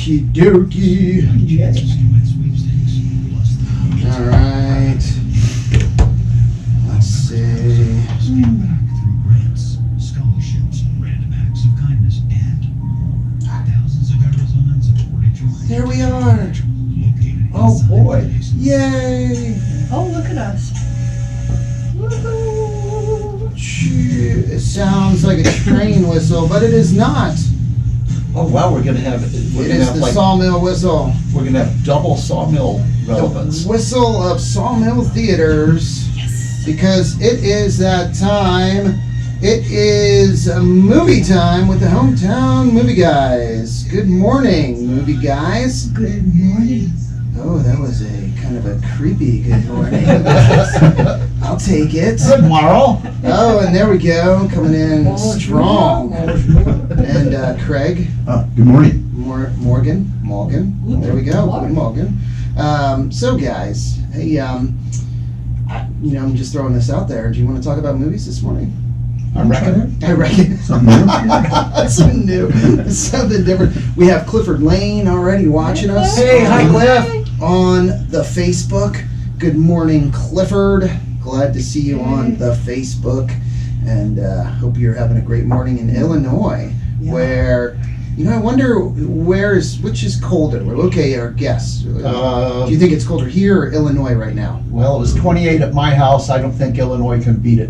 Okie dokie. All right. Let's see. There we are. Oh boy. Yay. Oh, look at us. Woohoo. It sounds like a train whistle, but it is not. Oh wow, we're gonna have It is the Sawmill whistle. We're gonna have double Sawmill relevance. The whistle of Sawmill Theatres. Yes. Because it is that time. It is movie time with the hometown movie guys. Good morning, movie guys. Good morning. Oh, that was a kind of a creepy good morning. I'll take it. Good morrow. Oh, and there we go, coming in strong. And Craig. Good morning. Morgan. There we go. Good Morgan. So guys, hey, I'm just throwing this out there. Do you want to talk about movies this morning? I reckon. Something new. Something new. Something different. We have Clifford Lane already watching us. Hey, hi Cliff. On the Facebook. Good morning, Clifford. Glad to see you on the Facebook. And hope you're having a great morning in Illinois, where, I wonder which is colder? Okay, our guess. Do you think it's colder here or Illinois right now? Well, it was 28 at my house. I don't think Illinois can beat it.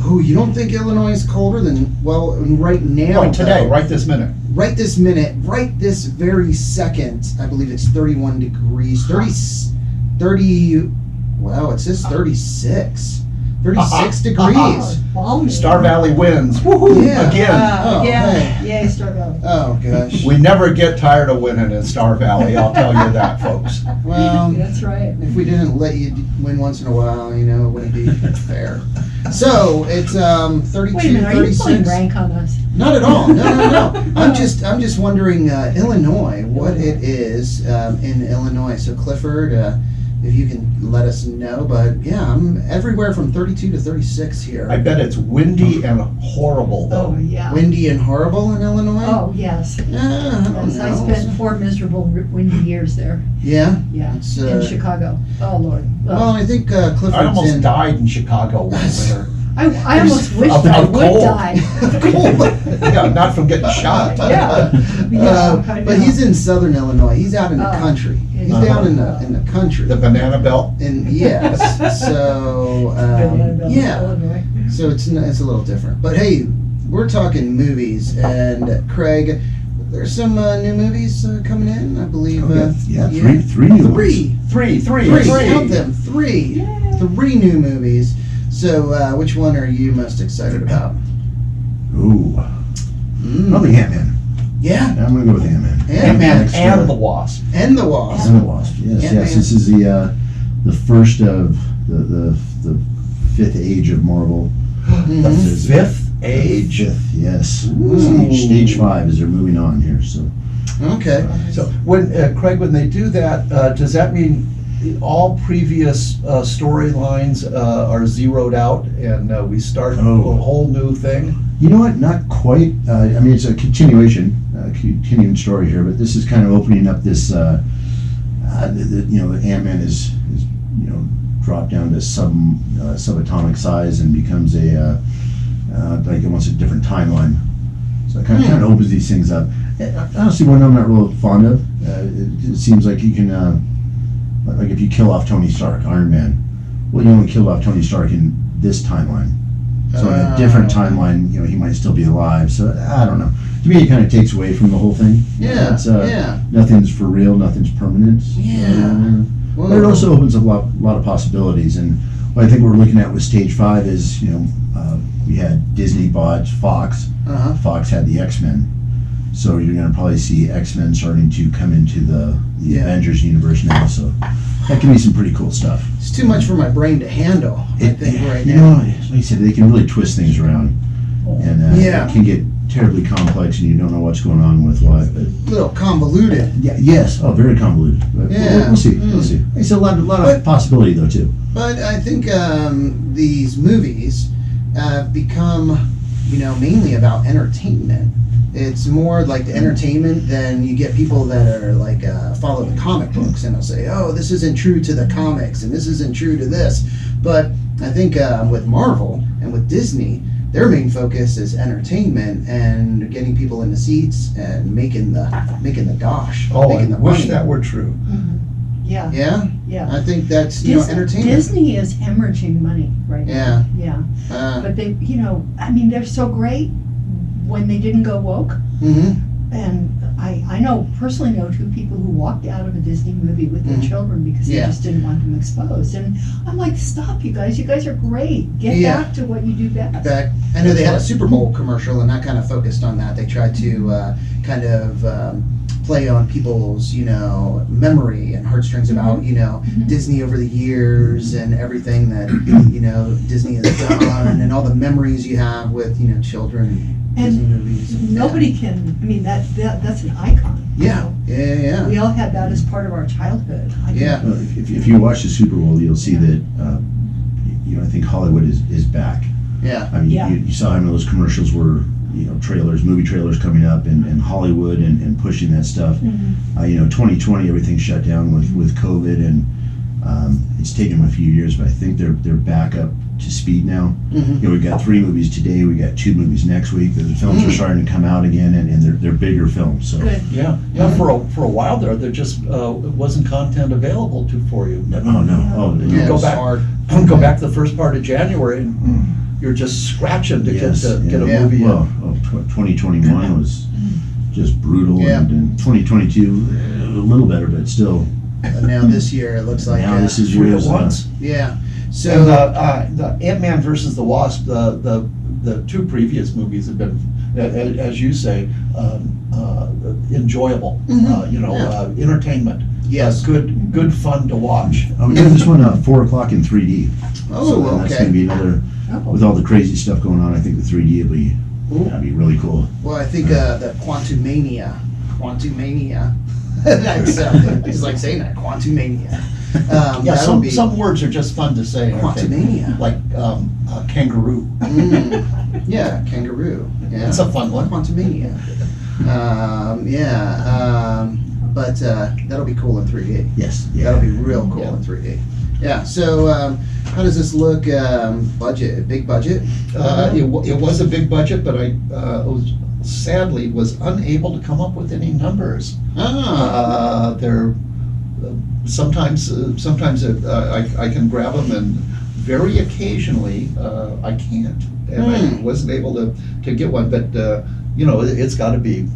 Oh, you don't think Illinois is colder than, right now? Right today, though, right this minute. Right this minute, right this very second, I believe it's 31 degrees, 30, wow, it says 36. 36 degrees. Balmy. Star Valley wins. Woohoo! Yeah. Again. Oh, yeah. hey. Yay, Star Valley. Oh, gosh. We never get tired of winning in Star Valley, I'll tell you that, folks. Well, That's right. if we didn't let you win once in a while, it wouldn't be fair. So, it's 32, Wait a minute, are you pulling 36. rank on us? Not at all. No. I'm just wondering, Illinois, what it is in Illinois. So Clifford, if you can let us know. But yeah, I'm everywhere from 32 to 36 here. I bet it's windy and horrible, though. Oh, yeah. Windy and horrible in Illinois. Oh, yes. I don't Yes, I know. spent 4 miserable windy years there. Yeah. Yeah, It's, in Chicago. Oh, Lord. Well, I think Clifford's I almost in. died in Chicago one winter. I almost wished Of I would cold. die. Yeah, not from getting shot. Yeah. I But know. he's in southern Illinois. He's out in the Oh. country. He's Uh-huh. down in the country. The banana belt. And yes, so yeah. Illinois. So it's a little different. But hey, we're talking movies, and Craig, there's some new movies coming in, I believe. Three new ones. Three. Count them. Three. Yay. 3 new movies. So which one are you most excited about? Ooh. Probably Ant-Man. Yeah. I'm gonna go with Ant-Man. Ant-Man And the Wasp. and the Wasp. And the Wasp. Yes. Ant-Man. This is the first of the fifth age of Marvel. Mhm. The fifth age. Fifth, yes. Ooh. Stage 5 as they're moving on here. So Okay. So when Craig, when they do that, does that mean all previous storylines are zeroed out and we start a whole new thing? you know what? Not quite. I mean, it's a continuing story here, but this is kind of opening up this. Ant-Man is dropped down to subatomic size and becomes a like almost a different timeline. So it kind of opens these things up. Honestly, one I'm not real fond of. It seems like you can, like if you kill off Tony Stark, Iron Man, well, you only killed off Tony Stark in this timeline. So in a different timeline, he might still be alive. So I don't know. To me, it kind of takes away from the whole thing. Yeah. Yeah. Nothing's for real. Nothing's permanent. Yeah. But it also opens up a lot of possibilities. And what I think we're looking at with Stage 5 is, we had Disney bought Fox. Fox had the X-Men. So you're going to probably see X-Men starting to come into the Avengers universe now. So that can be some pretty cool stuff. It's too much for my brain to handle, I think, right you now. know, like I said, they can really twist things around. And it can get terribly complex and you don't know what's going on with what. But, A little convoluted. yes. Oh, very convoluted. But we'll see. We'll see. It's a lot of possibility, though, too. But I think these movies become, mainly about entertainment. It's more like the entertainment than you get people that are like follow the comic books and they'll say, oh, this isn't true to the comics and this isn't true to this. But I think with Marvel and with Disney, their main focus is entertainment and getting people in the seats and making the dosh, Oh, I making the wish money. that were true. Yeah, Yeah, yeah. I think that's entertainment. Disney is hemorrhaging money right now. Yeah. Yeah, but they, I mean, they're so great when they didn't go woke. Mm-hmm. And I personally know two people who walked out of a Disney movie with their Mhm. children because they Yeah. just didn't want them exposed. And I'm like, stop, you guys are great. Get Yeah. back to what you do best. Back, I know they had a Super Bowl commercial, and that kind of focused on that. They tried to kind of play on people's, memory and heartstrings about, Mhm. Disney over the years and everything that, Disney has done, and all the memories you have with, children. And Disney movies. Nobody can, I mean, that's an icon. you Yeah, know. yeah. We all had that as part of our childhood. Yeah. Well, if you watch the Super Bowl, you'll see that, I think Hollywood is back. Yeah. I mean, Yeah. you saw how those commercials were, movie trailers coming up and Hollywood and pushing that stuff. Mhm. 2020, everything shut down with COVID, and it's taken them a few years, but I think they're back up to speed now. Mm-hmm. We've got 3 movies today, we got 2 movies next week. The films are starting to come out again, and they're bigger films. So Good. Yeah, for a while there just wasn't content available for you. Yeah, Go it's back. hard. Go back to the first part of January, and you're just scratching to get a Yeah. movie in. Well, 2021 was just brutal, Yeah. and 2022 a little better, but still. But now this year, it looks like. Now this is Three yours. at once. Yeah. And So. the Ant-Man versus the Wasp, the 2 previous movies have been, as you say, enjoyable. Mhm. Entertainment. Yes. Good fun to watch. I'm giving this one 4 o'clock in 3D. Oh, So then that's okay. going to be another. Oh. With all the crazy stuff going on, I think the 3D will be Ooh. that'd be really cool. Well, I think the Quantumania. That's it's like saying that Quantumania. Yeah, that'll be some words are just fun to say. aren't they? Quantumania. Like kangaroo. Yeah, kangaroo. Yeah. That's a fun one. Quantumania. But that'll be cool in 3D. Yes. Yeah. That'll be real cool Yeah. in 3D. Yeah. So how does this look? Budget? Big budget? It was a big budget, but I sadly was unable to come up with any numbers. They're sometimes I can grab them, and very occasionally I can't, and I wasn't able to get one. But it's got to be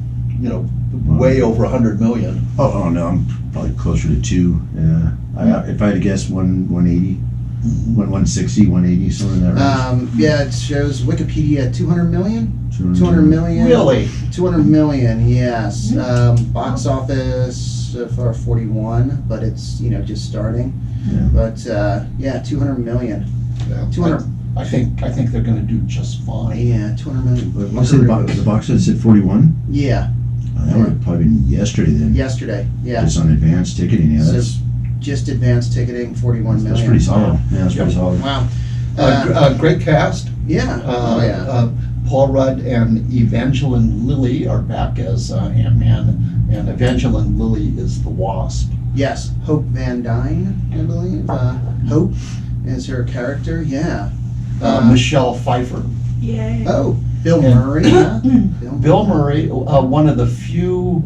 way over 100 million. Oh no, I'm probably closer to 2. Yeah. If I had to guess, 180, 160, 180, something in that range. Yeah, it shows Wikipedia 200 million. 200 200 million. Really? 200 million, yes. Box office for 41, but it's just starting. Yeah. But 200 million. Yeah. 200. I think they're going to do just fine. Yeah, 200 million. What was it? The box set said 41. Yeah, That would have probably been yesterday then. yesterday. Yeah, Just on advanced ticketing. Yeah, So that's just advanced ticketing, 41 million. pretty solid. Yeah, that's pretty solid. Wow. Great cast. Yeah. Oh yeah. Paul Rudd and Evangeline Lilly are back as Ant-Man, and Evangeline Lilly is the Wasp. Yes. Hope Van Dyne, I believe. Hope is her character. Yeah. Michelle Pfeiffer. Yay. Oh, Bill And- Murray. Yeah. Bill Murray, one of the few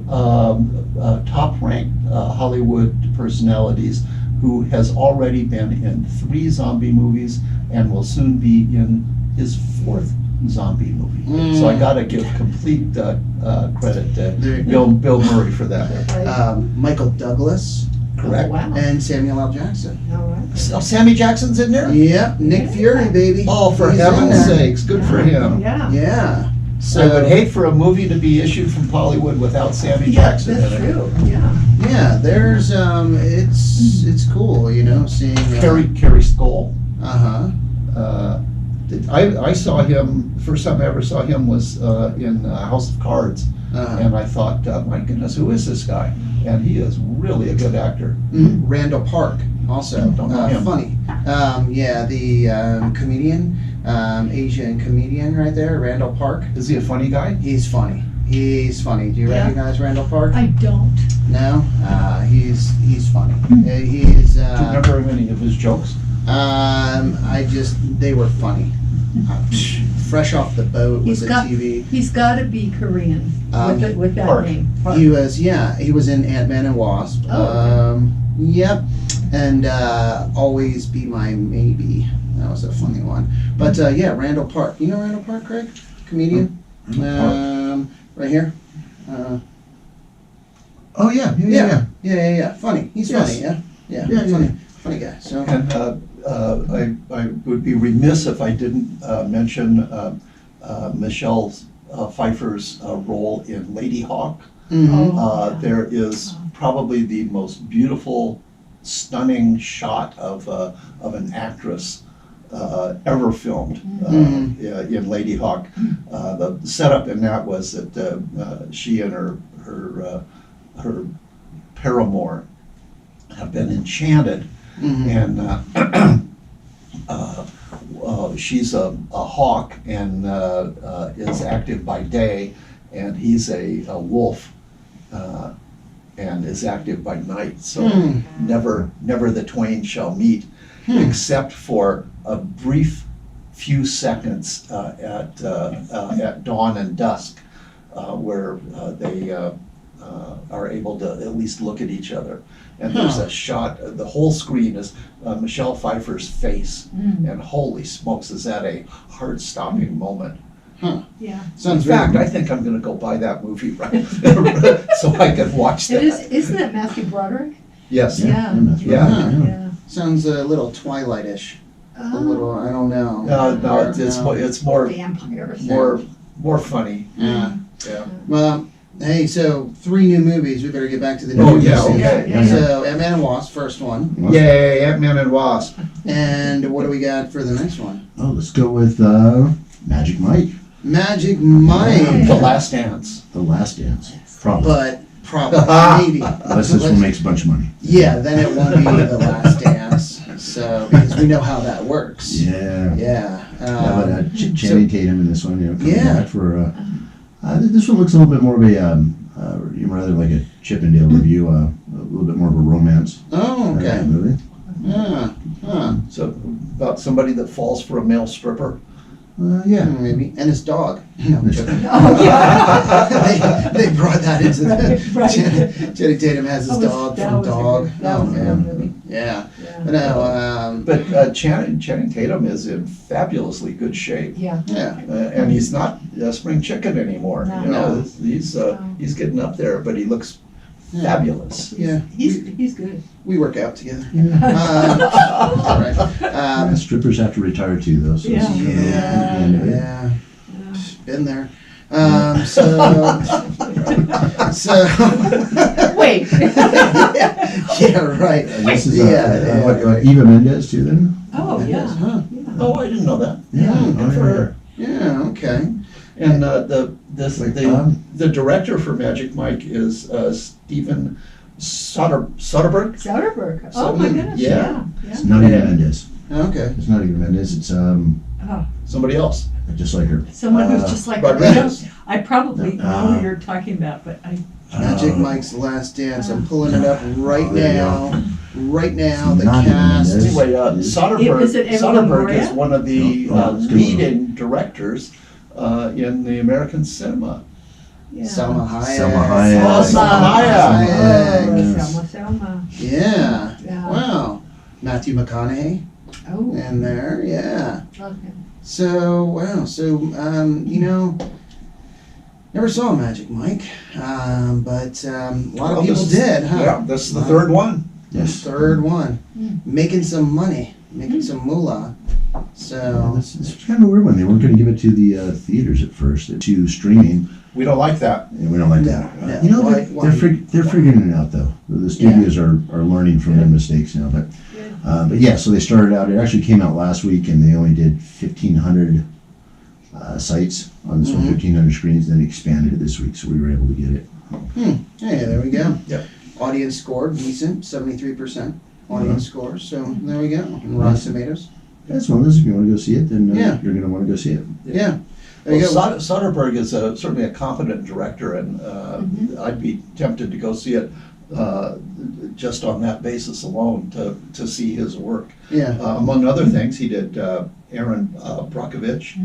top-ranked Hollywood personalities who has already been in 3 zombie movies and will soon be in his 4th zombie movie. So I gotta give complete credit There to you go. Bill Murray for that. Michael Douglas Correct. Oh, wow. and Samuel L. Jackson. All right. Sammy Jackson's in there? Yep. Nick Yeah. Fury, baby. Oh, for He's in heaven's there. sakes, good for him. Yeah. Yeah. So I would hate for a movie to be issued from Hollywood without Sammy Yeah, Jackson that's in it. true. Yeah. Yeah, there's it's cool, seeing Carrie Skull. Uh-huh. I saw him, the first time I ever saw him was in House of Cards, Uh-huh. and I thought, my goodness, who is this guy? And he is really a good actor. Randall Park also. Don't know him. Funny. The comedian, Asian comedian right there, Randall Park. Is he a funny guy? He's funny. He's funny. Do you Yeah. recognize Randall Park? I don't. No? He's funny. He's, Do you remember any of his jokes? they were funny. Fresh off the boat was He's a got- TV. He's gotta be Korean with that Park. name. Park. He was in Ant-Man and Wasp. Oh, Yep. And Always Be My Maybe. That was a funny one. But Randall Park. You know Randall Park, Craig? Comedian? Right here. Oh yeah. Yeah. Funny. He's Yes. funny. Yeah. Yeah, Funny. yeah. Funny guy. So. And I would be remiss if I didn't mention Michelle Pfeiffer's role in Lady Hawk. Mhm. Oh. There is probably the most beautiful, stunning shot of an actress ever filmed in Lady Hawk. The setup in that was that she and her paramour have been enchanted, Mhm. and she's a hawk and is active by day, and he's a wolf and is active by night. So never the twain shall meet, except for a brief few seconds at dawn and dusk, where they are able to at least look at each other. And there's a shot, the whole screen is Michelle Pfeiffer's face, and holy smokes, is that a heart-stopping moment. Yeah. Sounds In fact, very- I think I'm gonna go buy that movie right so I can watch that. Isn't it Matthew Broderick? Yes. Yeah. That's right. Yeah. Yeah. Sounds a little Twilight-ish. A little. I don't know. No, it's more Vampires. more funny. Yeah. Yeah. Well, hey, so 3 new movies. We better get back to the new Oh, movies. yeah, okay. Yeah. So Ant-Man and Wasp, first one. Yay, Ant-Man and Wasp. And what do we got for the next one? Oh, let's go with Magic Mike, Magic Mike. The Last Dance. The Last Dance. Probably. But probably, maybe. Unless this one makes a bunch of money. Yeah, then it won't be The Last Dance. So, because we know how that works. Yeah. Yeah. But Channing Tatum in this one, coming Yeah. back for. This one looks a little bit more of a rather like a Chippendale review, a little bit more of a romance. Oh, okay. Movie. Yeah. Huh. So about somebody that falls for a male stripper. Yeah. Maybe. And his dog. No, I'm joking. Oh, yeah. they brought that into the. Right. Channing Tatum has his dog That from was a Dog. good- that Oh, was a good man. movie. Yeah. Yeah. But no, But Channing Tatum is in fabulously good shape. Yeah. yeah. And he's not a spring chicken anymore. No. You know, No. he's getting up there, but he looks fabulous. Yeah. He's good. We work out together. Yeah. All right. Strippers have to retire too, though. So Yeah. this is kind of the end of it. Yeah. Yeah. Been there. So. Wait. Yeah, right. This is Yeah. Eva Mendes too, then. Oh, yeah. Huh. Yeah. Oh, I didn't know that. Yeah. Good for her. Yeah. Okay. And Like, the director for Magic Mike is Steven Soderbergh. Soderbergh. Oh, my goodness. Yeah. It's not Eva Mendes. Okay. It's not Eva Mendes. It's Oh, Somebody else. just like her. someone who's just like Rodriguez. I probably know who you're talking about, but I. Magic Mike's Last Dance. I'm pulling it up right Oh, there you now. Right now, the Not even cast. this. Anyway, Is it Eva Soderbergh is Longoria? one of the it's good. leading directors in the American cinema. Yeah. Selma Hayek. Selma Hayek. Oh, Selma Hayek. Oh, Selma. Yeah. Yeah. Wow. Matthew McConaughey Oh, in there. Yeah. okay. So wow. So never saw Magic Mike, but a lot of people did, huh? Yeah, this is the third one. Yes. Third one, Mm. making some money, making some moolah. Yeah, So this is kind of a weird one. They weren't going to give it to the theaters at first, to streaming, We don't like that. and we don't like that. No. You know, Why- they're figuring it out though. The studios are learning from their mistakes now. But yeah, so they started out. It actually came out last week, and they only did 1,500 sites on this one, Mhm. 1,500 screens. Then expanded it this week, so we were able to get it. hey, there we go. Yep. Audience score decent, 73% audience score. So there we go. And Rotten Tomatoes. That's one of those. If you want to go see it, then Yeah. you're going to want to go see it. Yeah. There you Well, go. Soderbergh is certainly a competent director, and I'd be tempted to go see it just on that basis alone to see his work. Yeah. Among other things, he did Aaron Brockovich,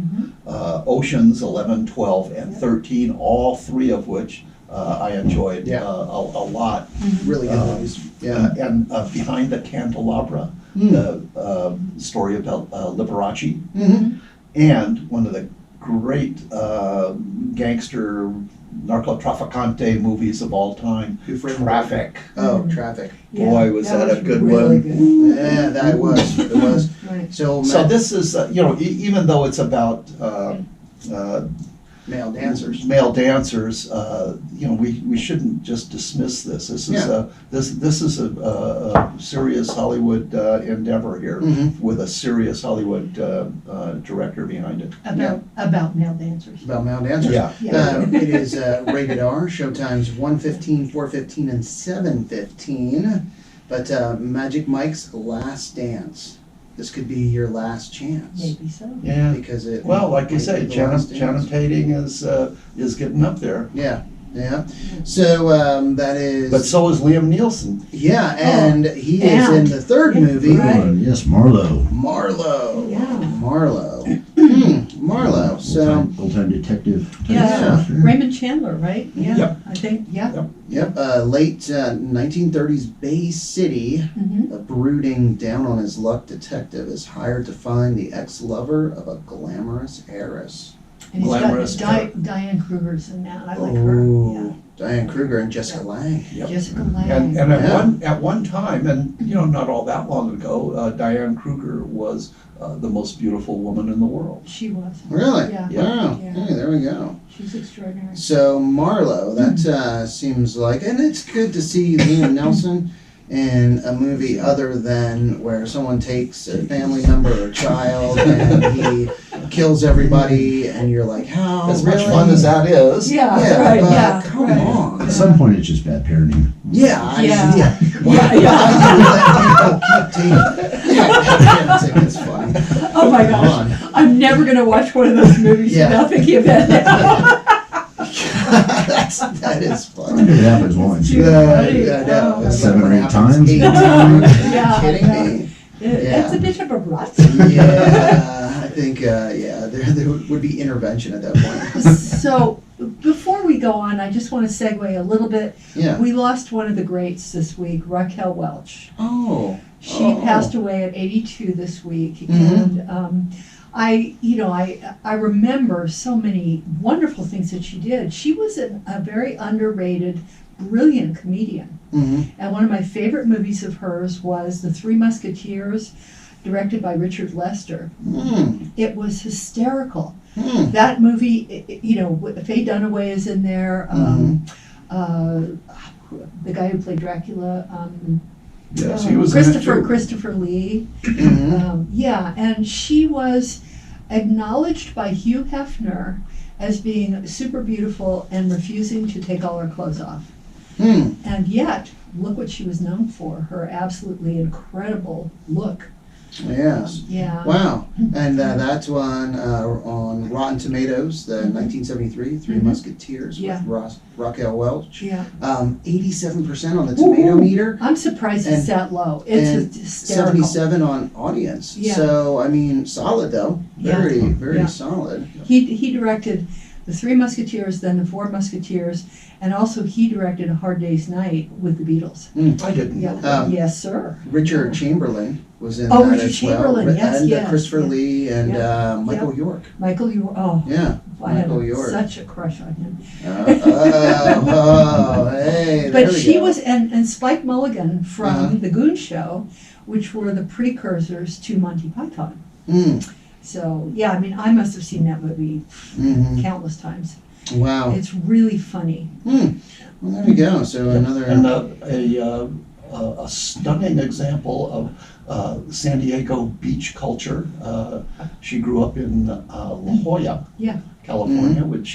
Oceans 11, 12, and 13, all three of which I enjoyed Yeah. a lot. Really good movies. Yeah. And Behind the Candelabra, Mm. the story about Liberace, Mm-hmm. and one of the great gangster narcotraficante movies of all time, Who Framed Traffic. Oh, Traffic. Boy, was that a good really one. good. Yeah, that was. It was. Right. So, So this is, even though it's about male dancers. male dancers, we shouldn't just dismiss this. This is Yeah. this is a serious Hollywood endeavor here, Mhm. with a serious Hollywood director behind it. About male dancers. About male dancers. Yeah. It is rated R. Showtime's 1:15, 4:15, and 7:15. But Magic Mike's Last Dance. This could be your last chance. Maybe so. Yeah. Because it. Well, like you might say, be the last dance. Tating is getting up there, Yeah, yeah. So that is. but so is Liam Neeson. Yeah, and he is and- in the third movie. Right. Yes, Marlowe. Marlowe. Yeah. Marlowe. Marlowe. So. Old-time detective. type Yeah, stuff, Raymond Chandler, right? Yeah, Yep. I think, yeah. Yep. Yep, late 1930s Bay City, Mhm. a brooding, down on his luck detective is hired to find the ex-lover of a glamorous heiress. And he's got Glamorous Diane Kruger's in that. I like her. Yeah. Diane Kruger and Jessica Lange. Yep. Jessica Lange. And Yeah. at one time, and not all that long ago, Diane Kruger was the most beautiful woman in the world. She was. Really? Yeah. Wow. Yeah. Hey, there we go. She's extraordinary. So Marlowe, that seems like, and it's good to see Liam Neeson in a movie other than where someone takes a family member or child and he kills everybody, and you're like, how? As much really? fun as that is. Yeah, Yeah, right, but yeah. come right. on. At some point, it's just bad parenting. Yeah, I mean, Yeah. yeah. Yeah, yeah. Let people keep taking. Yeah, it's funny. Oh my Come gosh. on. I'm never going to watch one of those movies Yeah. without thinking of that now. That is I funny. think it happens once. Too funny. Yeah, I know. Oh, It's Seven like or what eight happens times? 8 times. Are you Yeah, kidding yeah. me? It's a bit of a rut. Yeah, I think, there would be intervention at that point. So, before we go on, I just want to segue a little bit. Yeah. We lost one of the greats this week, Raquel Welch. Oh. She Oh. passed away at 82 this week, Mhm. and I remember so many wonderful things that she did. She was a very underrated, brilliant comedian, Mm-hmm. and one of my favorite movies of hers was The Three Musketeers, directed by Richard Lester. Mm. It was hysterical. Mm. That movie, Faye Dunaway is in there. The guy who played Dracula. Yes, he was in it too. Christopher Lee. Mhm. Yeah, and she was acknowledged by Hugh Hefner as being super beautiful and refusing to take all her clothes off. Mm. And yet, look what she was known for, her absolutely incredible look. Yes. Yeah. Wow. And that's one on Rotten Tomatoes, the 1973 Three Mhm. Musketeers Yeah. with Raquel Welch. Yeah. 87% on the tomato Woo-hoo. meter. I'm surprised it's And- that low. It's and hysterical. 77 on audience. Yeah. So, I mean, solid though. Very, Yeah. very Yeah. solid. He directed The Three Musketeers, then The Four Musketeers, and also he directed A Hard Day's Night with the Beatles. I didn't know that. Yes, sir. Richard Chamberlain was in Oh, that Richard as Chamberlain, well. yes, and yes, Christopher yeah. Lee and Yeah. Michael Yeah. York. Michael, Yeah. I had Michael York. such a crush on him. Hey, there But we she go. was, and Spike Mulligan from Uh-huh. The Goon Show, which were the precursors to Monty Python. Mm. So, yeah, I mean, I must have seen that movie Mhm. countless times. Wow. It's really funny. Well, there we go. So another. And a stunning example of San Diego beach culture. She grew up in La Jolla, Yeah. California, which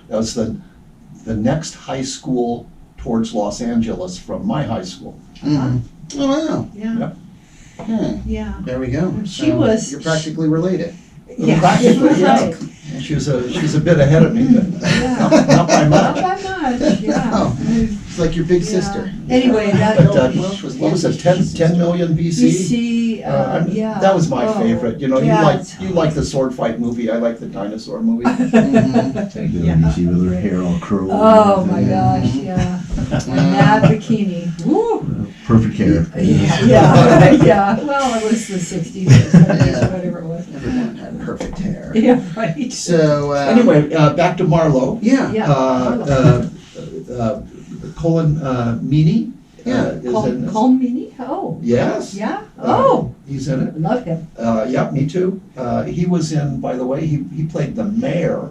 that was the next high school towards Los Angeles from my high school. Mhm. Oh wow. Yeah. Yep. Hmm. Yeah. There we go. She was- You're practically related. Yeah. Practically, yeah. Right. She was a bit ahead of me, but not by Not much. by much, yeah. Oh, it's like your big Yeah. sister. Anyway, that But, What what was it, 10 million BC? BC, yeah. That was my Oh, favorite. You know, yeah, you like the sword fight movie. I like the dinosaur movie. Mhm. Yeah. You see with her hair all curled. Oh and my everything. gosh, yeah. And that bikini, woo. Perfect hair. Yeah, yeah. Well, it was the 60s or 70s Yeah. or whatever it was. Everyone had perfect hair. Yeah, right. So, Anyway, back to Marlowe. yeah. Yeah. Colin Meaney Yeah. is in this. Colmini? Oh. Yes. Yeah? Oh, He's in it. love him. Yeah, me too. He was in, by the way, he played the mayor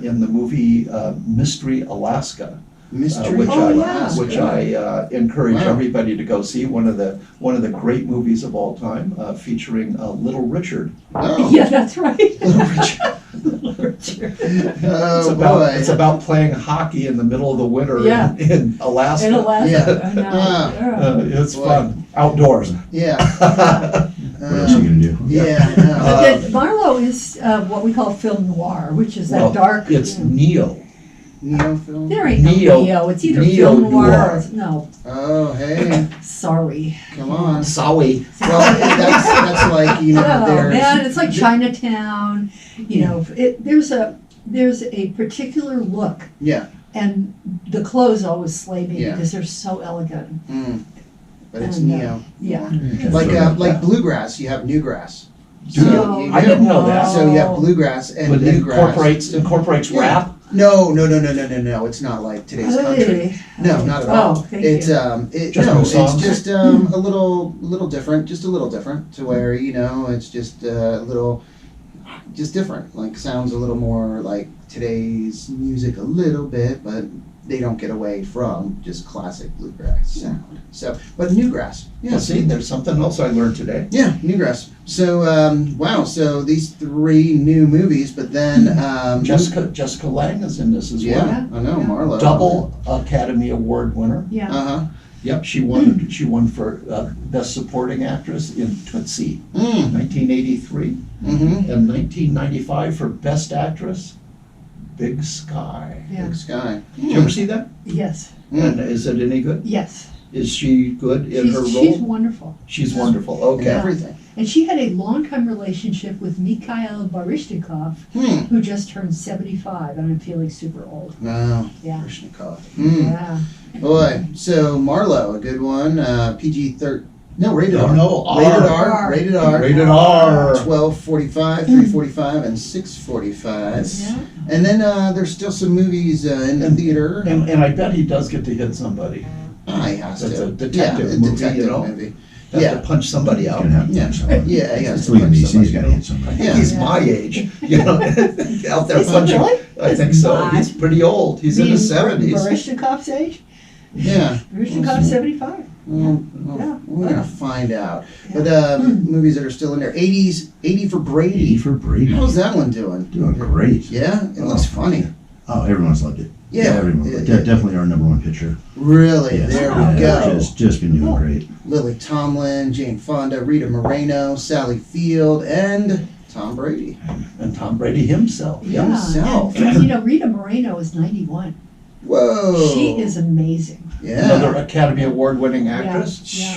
in the movie Mystery Alaska. Mystery. which Oh, I yeah. which I encourage Wow. everybody to go see. One of the great movies of all time, featuring Little Richard. Oh, Yeah, that's right. Little Richard. Richard. Oh, boy. It's about playing hockey in the middle of the winter Yeah. in Alaska. In Alaska. Yeah. I know. Ah. Yeah. It's Boy. fun outdoors. Yeah. What else are you gonna do? Yeah. I know. But then Marlowe is what we call film noir, which is Well, that dark. It's neo. Neo film. There ain't no Neo- neo. It's either neo film noir noir. or no. Oh, hey, Sorry. come on. Sawi. Well, that's like, you know, Oh there's. man, it's like Chinatown. You know, there's a particular look, Yeah. and the clothes always slay me Yeah. because they're so elegant. Mm. But it's And, neo. Yeah. Like bluegrass, you have newgrass. Do So you? you I do. didn't know that. So you have bluegrass and But newgrass. incorporates Yeah. rap. No. It's not like today's country. Hey. No, not at all. Oh, thank It's you. Just no, new it's songs? just a little different, just a little different to where, you know, it's just a little just different. Like sounds a little more like today's music a little bit, but they don't get away from just classic bluegrass sound. So, but newgrass. Yeah, Well, see, there's something else I learned today. yeah, newgrass. So, wow. So these 3 new movies, but then Jessica Lange is in this as well. Yeah, I know Yeah. Marlo. Double Academy Award winner. Yeah. Uh huh. Yep, she won for Best Supporting Actress in Tootsie, Mm. 1983, Mm-hmm. and 1995 for Best Actress, Big Sky. Yeah. Big sky. Did you ever see that? Yes. And is it any good? Yes. Is she good in her role? She's wonderful. She's wonderful. And Okay. everything. And she had a long-time relationship with Mikhail Baryshnikov, Hmm. who just turned 75, and I'm feeling super old. Wow. Yeah. Baryshnikov. Hmm. Yeah. Boy. So Marlo, a good one. PG-13. No, rated R. No, R. Rated R. Rated R. Rated R. 12:45, 3:45, and 6:45. Yeah. And then there's still some movies in the theater. And I bet he does get to hit somebody. He has That's to. a detective yeah, a movie, detective you know? movie. Has Yeah. to punch somebody He's out. gonna have to Yeah. do something. Yeah, he has It's to Liam punch Neeson, he's somebody. gotta hit somebody. I Yeah. think he's my age, you know, out there Is he punching. really? I think He's so. not. He's pretty old. He's in his 70s. Baryshnikov's age? Yeah. Baryshnikov's 75. Well, Yeah. we're gonna find out. But movies that are still in there. 80s, 80 for 80 Brady. for Brady. How's that one doing? Doing great. Yeah, it looks funny. Oh, everyone's loved it. Yeah. Everyone. Yeah. Definitely our number 1 picture. Really, Yes. there Yeah, we go. Just been doing great. Lily Tomlin, Jane Fonda, Rita Moreno, Sally Field, and Tom Brady. And Tom Brady himself. Yeah. Himself. And, you know, Rita Moreno is 91. Whoa. She is amazing. Yeah. Another Academy Award winning actress. Yeah.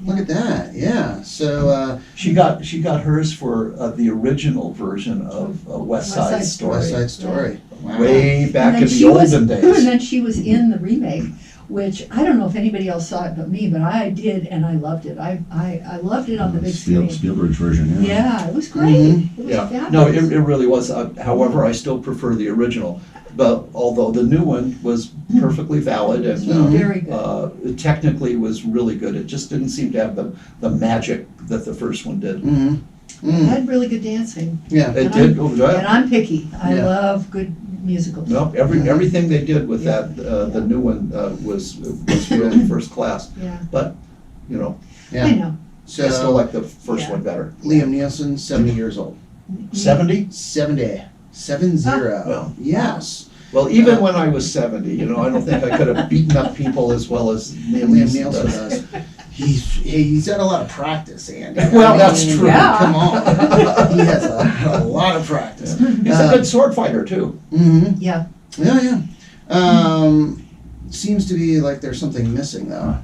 Look at that. Yeah. So She got hers for the original version of West Side Story. West Side Story. Wow. Way back And in then the she was- olden And days. then she was in the remake, which I don't know if anybody else saw it but me, but I did, and I loved it. I loved it on the big screen. Spielberg's version, yeah. Yeah, it was great. Mhm. It was Yeah, fabulous. no, it really was. However, I still prefer the original. But although the new one was perfectly valid and Very good. technically was really good, it just didn't seem to have the magic that the first one did. Mm-hmm. It had really good dancing. Yeah. It And did. And I'm picky. I Yeah. love good musicals. No, everything they did with that, the new one was really first class. Yeah, But you know, I Yeah. know. I still So like the first Yeah. one better. Liam Neeson, 70 years old. 70? 70. 70. Well. Yes. Well, even when I was 70, you know, I don't think I could have beaten up people as well as Liam Liam Neeson Neeson does. does. He's had a lot of practice, Andy. Well, that's true. Yeah. Come on. He has a lot of practice. He's a good sword fighter too. Mm-hmm. Yeah. Yeah. Seems to be like there's something missing though.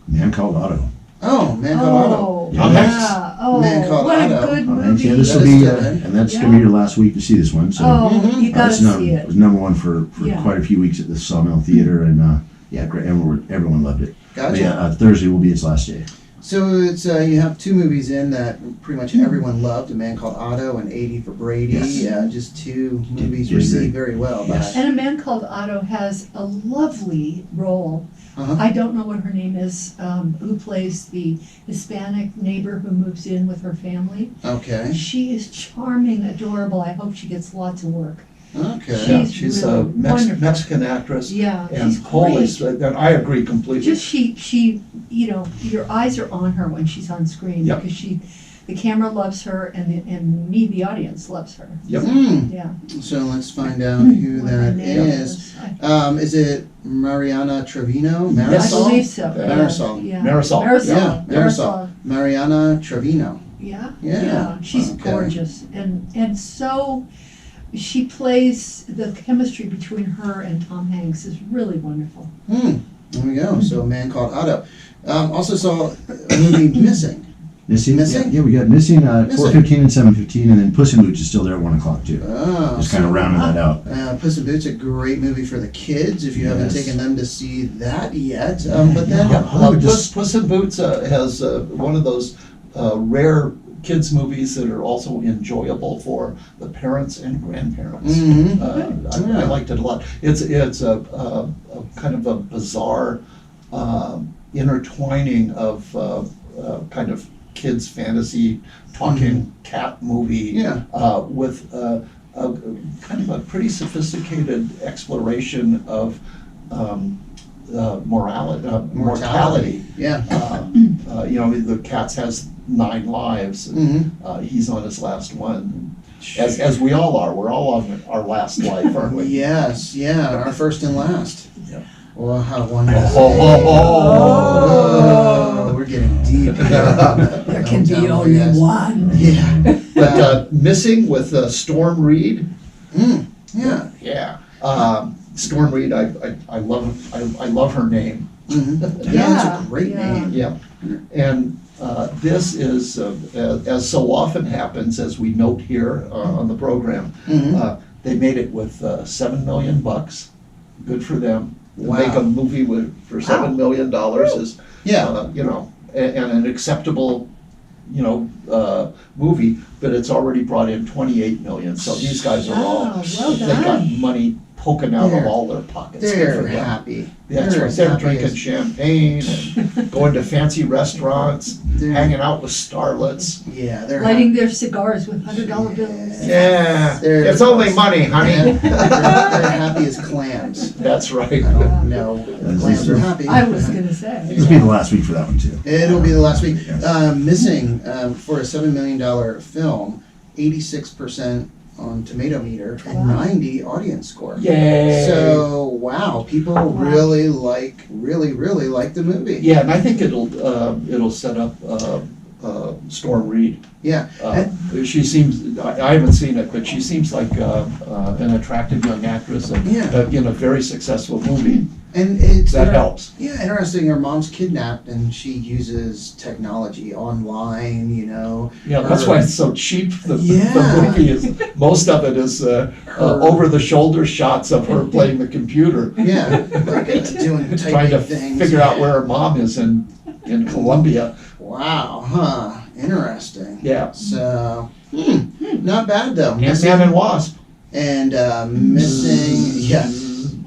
Man Called Otto. Oh, Man Called Otto. Oh, Tom yeah. Hanks. Oh, Man Called what a Otto. good Tom Hanks. movie. Yeah, this will That is be, good. and that's Yeah. gonna be your last week to see this one. So Oh, Mhm. you gotta it's see it was it. number one for Yeah. quite a few weeks at the Sawmill Theater, and yeah, great. Everyone loved it. But Gotcha. yeah, Thursday will be its last day. So it's you have two movies in that pretty much everyone loved: A Man Called Otto and 80 for Brady. Yes. Just two movies did received great. very well. Yes. And A Man Called Otto has a lovely role. Uh-huh. I don't know what her name is, who plays the Hispanic neighbor who moves in with her family. Okay. She is charming, adorable. I hope she gets lots of work. Okay. Yeah, She's she's really a wonderful. Mexican actress. Yeah, And she's Polish, great. and I agree completely. Just she, you know, your eyes are on her when she's on screen Yep. because the camera loves her and me, the audience, loves her. Yep. Yeah. So let's find out who What her that name is. I Is it Mariana Trevino? Yes. believe so. Yeah. Marisol. Yeah. Marisol. Marisol. Yeah, Marisol. Mariana Trevino. Yeah. Yeah. She's Okay. gorgeous and so she plays the chemistry between her and Tom Hanks is really wonderful. There we go. So, A Man Called Otto. Also saw a movie Missing. Missing? Missing? Yeah, we got Missing Missing. 4:15 and 7:15, and then Puss in Boots is still there at 1 o'clock too. Oh, Just kind of rounding that out. Puss in Boots, a great movie for the kids. If you haven't Yes. taken them to see that yet, but then Yeah, I would just- Puss in Boots has one of those rare kids movies that are also enjoyable for the parents and grandparents. Mhm. I liked it a lot. It's a kind of a bizarre intertwining of kind of kids fantasy talking cat movie Yeah. with a kind of a pretty sophisticated exploration of mortality. Yeah. You know, the cat has 9 lives. And, he's on his last one. As we all are. We're all on our last life, aren't we? Yes, yeah, our first and last. Yeah. Well, how wonderful. Oh. We're getting deep here. There can be only one. Yeah. But Missing with Storm Reed. Yeah. Yeah. Storm Reed, I love her name. Yeah, that's a great Yeah. name. Yeah. And this is, as so often happens, as we note here on the program, they made it with $7 million. Good for them. Wow. Make a movie for $7 million is, Yeah. you know, and an acceptable, you know, movie. But it's already brought in 28 million. So these guys are all, Wow, well they got done. money poking out of They're- all their pockets. Good They're for them. happy. That's They're right. as They're happy drinking as- champagne and going to fancy restaurants, They're- hanging out with starlets. Yeah, they're Lighting their cigars with $100 bills. Yeah, They're- it's only money, honey. they're happy as clams. That's right. I don't know. The clams are happy. I was gonna say. This will be the last week for that one too. It'll be the last week. Yes. Missing for a $7 million film, 86% on Tomato Meter and Wow. 90 audience score. Yay. So wow, people really like the movie. Yeah, and I think it'll set up Storm Reed. Yeah. She seems, I haven't seen it, but she seems like an attractive young actress and Yeah. in a very successful movie. And it's That helps. Yeah, interesting. Her mom's kidnapped, and she uses technology online. You know. Yeah, that's why it's so cheap. The Yeah. movie is, most of it is over-the-shoulder shots of her playing the computer, Yeah, like doing trying to typing things. figure out where her mom is in Colombia. Wow, huh? Interesting. Yeah. So, not bad though. Ant-Man and Wasp. And Missing, yeah,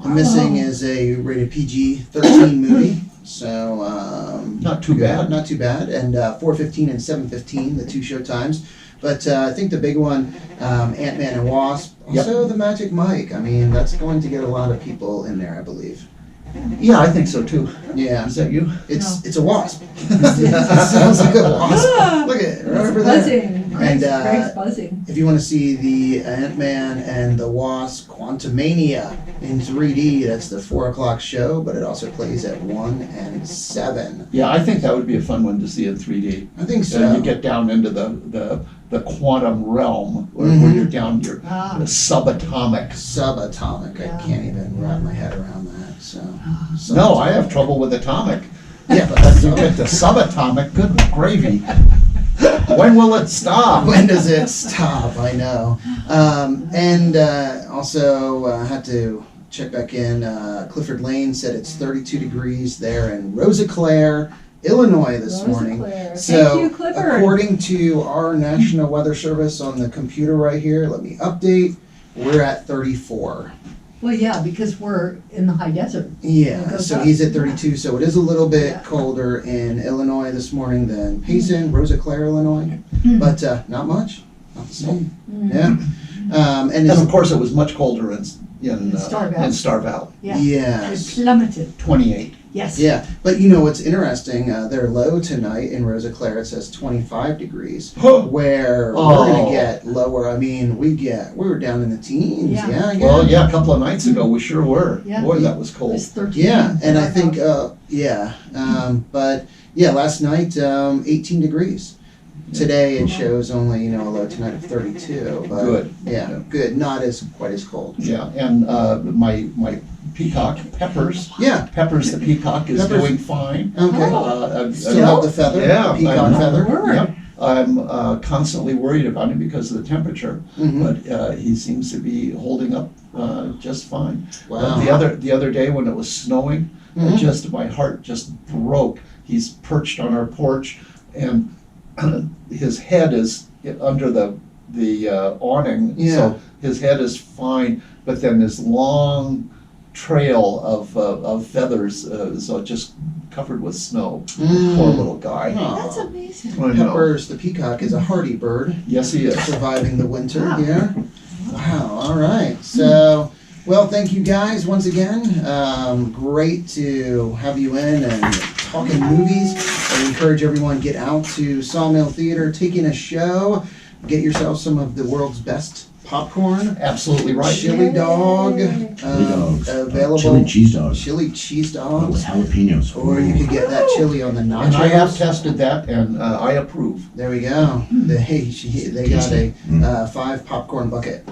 Missing is a rated PG-13 movie. So Not too good, bad. not too bad. And 4:15 and 7:15, the 2 show times. But I think the big one, Ant-Man and Wasp. Also, the Magic Mike. I mean, that's going to get a lot of people in there, I believe. Yeah, I think so too. Yeah, Is that you? it's a wasp. It sounds like a wasp. Look at it, right over there. Buzzing. Craig's buzzing. if you want to see the Ant-Man and the Wasp Quantumania in 3D, that's the 4 o'clock show, but it also plays at 1 and 7. Yeah, I think that would be a fun one to see in 3D. I think so. You get down into the quantum realm where Mhm. you're down, you're subatomic. Subatomic. Yeah. I can't even wrap my head around that. So. No, I have trouble with atomic. Yeah, But you get the subatomic, good gravy. When will it stop? When does it stop? I know. Also had to check back in. Clifford Lane said it's 32 degrees there in Rosaclare, Illinois this morning. Rosaclare. So, Thank you, Clifford. according to our National Weather Service on the computer right here, let me update. We're at 34. Well, yeah, because we're in the high desert. It Yeah, goes so up. he's at 32, so it is a little bit Yeah. colder in Illinois this morning than Payson, Rosaclare, Illinois, but not much, not the same. Mm. Yeah, and And it's, of course, it was much colder in Star Valley. Star Valley, Yeah. yes, It plummeted. 28. Yes. yeah. But you know what's interesting? Their low tonight in Rosaclare, it says 25 degrees, where we're gonna Oh. get lower. I mean, we were down in the teens. Yeah. Yeah, yeah. Well, yeah, a couple of nights ago, we sure were. Yeah. Boy, that was It cold. was 13. Yeah, and I Wow. think, but yeah, last night, 18 degrees. Today it shows only, a low tonight of 32, but. Good. Yeah, good, not quite as cold. Yeah, and my peacock, Peppers the peacock is Peppers. doing fine. Okay. Still Still? have the feather, Yeah, peacock I know. feather. Word. Yep. I'm constantly worried about him because of the temperature, Mhm. but he seems to be holding up just fine. Wow. The other day when it was snowing, Mhm. my heart just broke. He's perched on our porch, and his head is under the awning, Yeah. so his head is fine. But then this long trail of feathers, so just covered with snow. Mm. Poor little guy. Aw. That's amazing. I know. Peppers, the peacock, is a hardy bird, Yes, he is. surviving the winter Wow. here. Wow, all right. So, well, thank you guys once again. Great to have you in and talking movies. I encourage everyone, get out to Sawmill Theater, take in a show, get yourself some of the world's best popcorn. Absolutely right. Chili dog, Yay. Chili dogs. available. Chili cheese dogs. Chili cheese With dogs. jalapenos. Or you could get that chili on the nachos. And I have tested that, and I approve. There we go. They got a Mm. 5 popcorn bucket.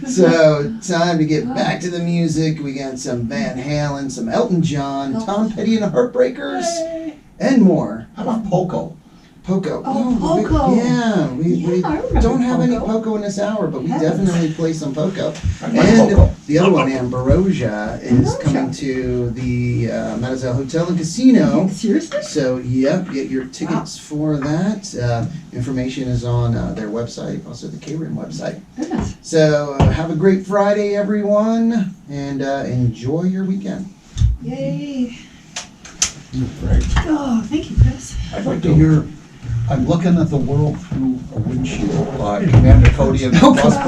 So time to get back to the music. We got some Van Halen, some Elton John, Tom Petty and the Heartbreakers, Yay. and more. How about Poco? Poco. Oh, we- Poco. Yeah, we Yeah, I remember don't have any Poco. Poco in this hour, but we Heavens. definitely play some Poco. I like And Poco. the other one, Ambrosia, is Ambrosia. coming to the Mademoiselle Hotel and Casino. Seriously? So, yep, get your tickets for that. Information is on their website, also the KRIM website. Goodness. So, have a great Friday, everyone, and enjoy your weekend. Yay. Right. Oh, thank you, Chris. I'd like to hear, I'm looking at the world through a windshield by Commander Cody and Lost Planet